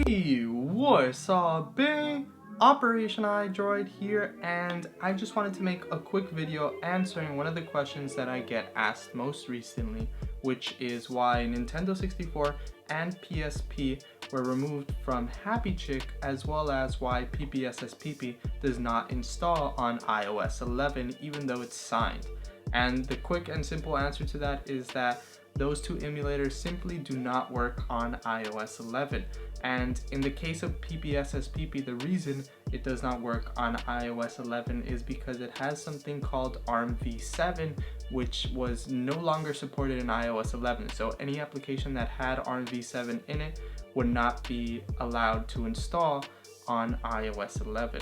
Hey, what's up, babe? OPERATIONiDROID here, and I just wanted to make a quick video answering one of the questions that I get asked most recently, which is why Nintendo 64 and PSP were removed from Happy Chick, as well as why PPSSPP does not install on iOS 11 even though it's signed. And the quick and simple answer to that is that those two emulators simply do not work on iOS 11. And in the case of PPSSPP, the reason it does not work on iOS 11 is because it has something called ARM v7, which was no longer supported in iOS 11. So any application that had ARM v7 in it would not be allowed to install on iOS 11.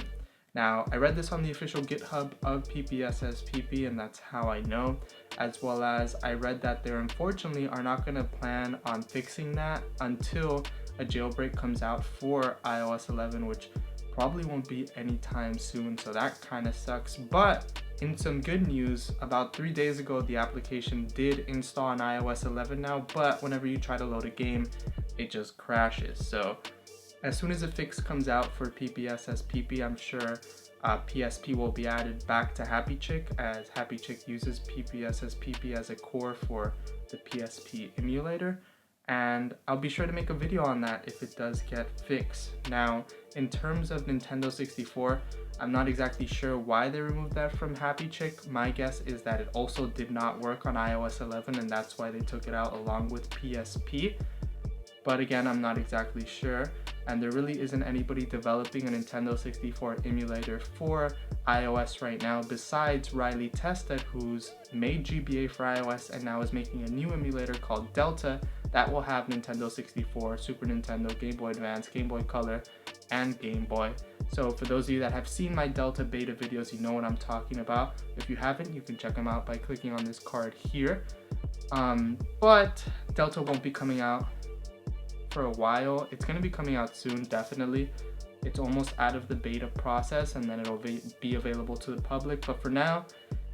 Now, I read this on the official GitHub of PPSSPP, and that's how I know, as well as I read that they unfortunately are not going to plan on fixing that until a jailbreak comes out for iOS 11, which probably won't be anytime soon, so that kind of sucks. But in some good news, about 3 days ago, the application did install on iOS 11 now, but whenever you try to load a game, it just crashes. So as soon as a fix comes out for PPSSPP, I'm sure PSP will be added back to Happy Chick, as Happy Chick uses PPSSPP as a core for the PSP emulator. And I'll be sure to make a video on that if it does get fixed. Now, in terms of Nintendo 64, I'm not exactly sure why they removed that from Happy Chick. My guess is that it also did not work on iOS 11, and that's why they took it out along with PSP. But again, I'm not exactly sure, and there really isn't anybody developing a Nintendo 64 emulator for iOS right now besides Riley Tested, who's made GBA for iOS and now is making a new emulator called Delta that will have Nintendo 64, Super Nintendo, Game Boy Advance, Game Boy Color, and Game Boy. So for those of you that have seen my Delta beta videos, you know what I'm talking about. If you haven't, you can check them out by clicking on this card here. But Delta won't be coming out for a while. It's going to be coming out soon, definitely. It's almost out of the beta process, and then it'll be available to the public. But for now,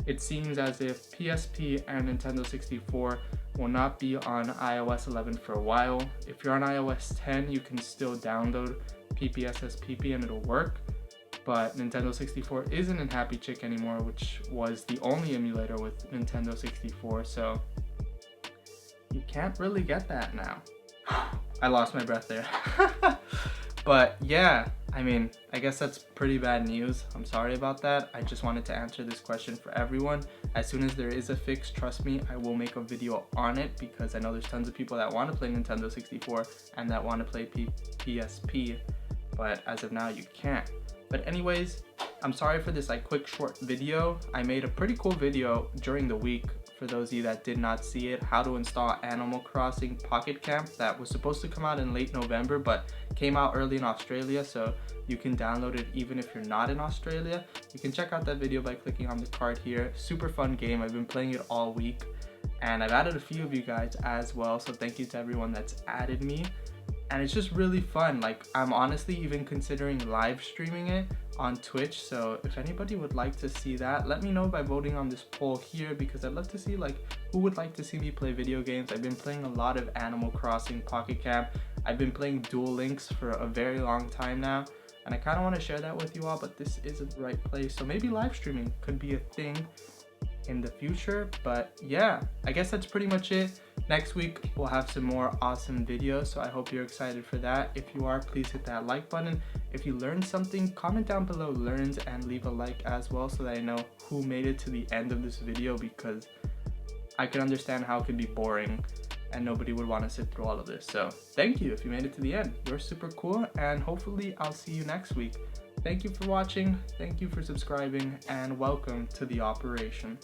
it seems as if PSP and Nintendo 64 will not be on iOS 11 for a while. If you're on iOS 10, you can still download PPSSPP and it'll work. But Nintendo 64 isn't in Happy Chick anymore, which was the only emulator with Nintendo 64, so you can't really get that now. I lost my breath there. But yeah, I mean, I guess that's pretty bad news. I'm sorry about that. I just wanted to answer this question for everyone. As soon as there is a fix, trust me, I will make a video on it, because I know there's tons of people that want to play Nintendo 64 and that want to play PSP, but as of now, you can't. But anyways, I'm sorry for this quick short video. I made a pretty cool video during the week, for those of you that did not see it, how to install Animal Crossing Pocket Camp, that was supposed to come out in late November but came out early in Australia, so you can download it even if you're not in Australia. You can check out that video by clicking on the card here. Super fun game. I've been playing it all week, and I've added a few of you guys as well, so thank you to everyone that's added me. And it's just really fun. I'm honestly even considering live streaming it on Twitch, so if anybody would like to see that, let me know by voting on this poll here, because I'd love to see who would like to see me play video games. I've been playing a lot of Animal Crossing Pocket Camp. I've been playing Duel Links for a very long time now, and I kind of want to share that with you all, but this isn't the right place, so maybe live streaming could be a thing in the future. But yeah, I guess that's pretty much it. Next week we'll have some more awesome videos, so I hope you're excited for that. If you are, please hit that like button. If you learned something, comment down below learns and leave a like as well, so that I know who made it to the end of this video, because I can understand how it can be boring and nobody would want to sit through all of this. So thank you if you made it to the end. You're super cool, and hopefully I'll see you next week. Thank you for watching, thank you for subscribing, and welcome to the operation.